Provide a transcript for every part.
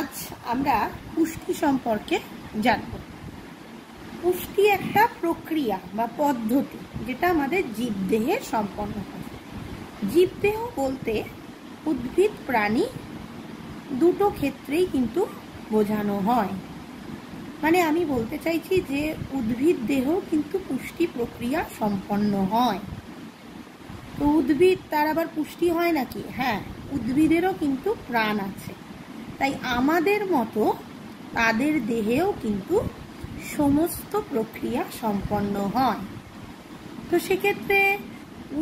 আজ আমরা পুষ্টি সম্পর্কে জানব। পুষ্টি একটা প্রক্রিয়া বা পদ্ধতি যেটা আমাদের জীবদেহে সম্পন্ন হয়। জীবদেহ বলতে উদ্ভিদ প্রাণী দুটো ক্ষেত্রেই কিন্তু বোঝানো হয়। মানে আমি বলতে চাইছি যে উদ্ভিদ দেহ কিন্তু পুষ্টি প্রক্রিয়া সম্পন্ন হয়। তো উদ্ভিদ তার আবার পুষ্টি হয় নাকি? হ্যাঁ, উদ্ভিদেরও কিন্তু প্রাণ আছে, তাই আমাদের মতো তাদের দেহেও কিন্তু সমস্ত প্রক্রিয়া সম্পন্ন হয়। তো সেক্ষেত্রে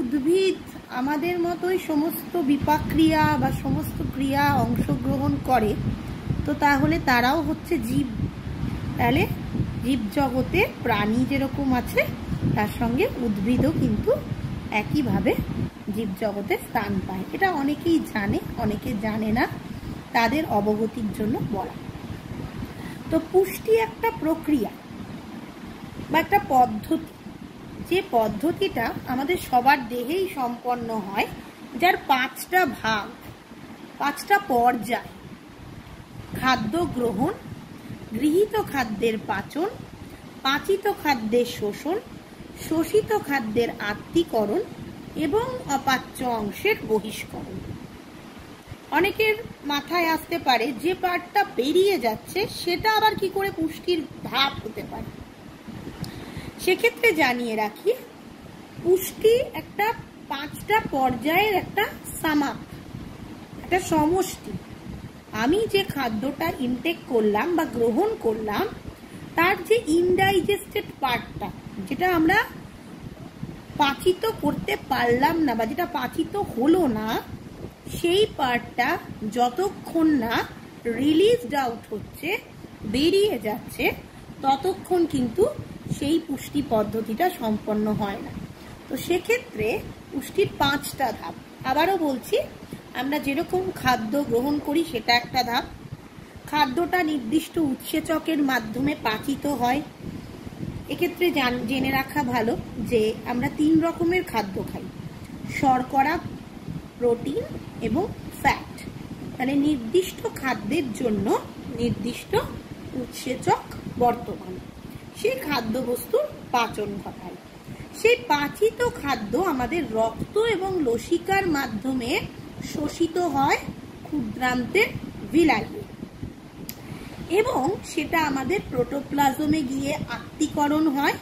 উদ্ভিদ আমাদের মতোই সমস্ত বিপাক ক্রিয়া বা সমস্ত ক্রিয়া অংশগ্রহণ করে, তো তাহলে তারাও হচ্ছে জীব। তাহলে জীবজগতে প্রাণী যেরকম আছে তার সঙ্গে উদ্ভিদও কিন্তু একইভাবে জীবজগতে স্থান পায়। এটা অনেকেই জানে, অনেকে জানে না, তাদের অবগতির জন্য বলা। তো পুষ্টি একটা প্রক্রিয়া বা একটা পদ্ধতি, যে পদ্ধতিটা আমাদের সবার দেহেই সম্পন্ন হয়, যার 5টা ভাগ, 5টা পর্যায়: খাদ্য গ্রহণ, গৃহীত খাদ্যের পাচন, পাচিত খাদ্যের শোষণ, শোষিত খাদ্যের আত্তীকরণ এবং অপাচ্য অংশের বহিষ্করণ। অনেকের মাথায় আসতে পারে যে পার্টটা বেরিয়ে যাচ্ছে সেটা আবার কি করে পুষ্টির ধাপ হতে পারে। সেক্ষেত্রে জানিয়ে রাখি, পুষ্টি একটা 5টা পর্যায়ের একটা সামাপ, একটা সমষ্টি। আমি যে খাদ্যটা ইনটেক করলাম বা গ্রহণ করলাম, তার যে ইনডাইজেস্টেড পার্টটা, যেটা আমরা পাচিত করতে পারলাম না বা যেটা পাচিত হলো না, সেই পার্টটা যতক্ষণ না রিলিজড আউট হচ্ছে, বেরিয়ে যাচ্ছে, ততক্ষণ কিন্তু সেই পুষ্টি পদ্ধতিটা সম্পন্ন হয় না। তো সেক্ষেত্রে পুষ্টির 5টা ধাপ। আবারও বলছি, আমরা যেরকম খাদ্য গ্রহণ করি সেটা একটা ধাপ। খাদ্যটা নির্দিষ্ট উৎসেচকের মাধ্যমে পাচিত হয়। এক্ষেত্রে জেনে রাখা ভালো যে আমরা 3 রকমের খাদ্য খাই: শর্করা, প্রোটিন এবং ফ্যাট। মানে নির্দিষ্ট খাদ্যের জন্য নির্দিষ্ট উৎসেচক বর্তমান, সেই খাদ্যবস্তুর পাচন ঘটায়। সেই পাচিত খাদ্য আমাদের রক্ত এবং লসিকার মাধ্যমে শোষিত হয় ক্ষুদ্রান্তের ভিলাইয়ে, এবং সেটা আমাদের প্রোটোপ্লাজমে গিয়ে আত্তীকরণ হয়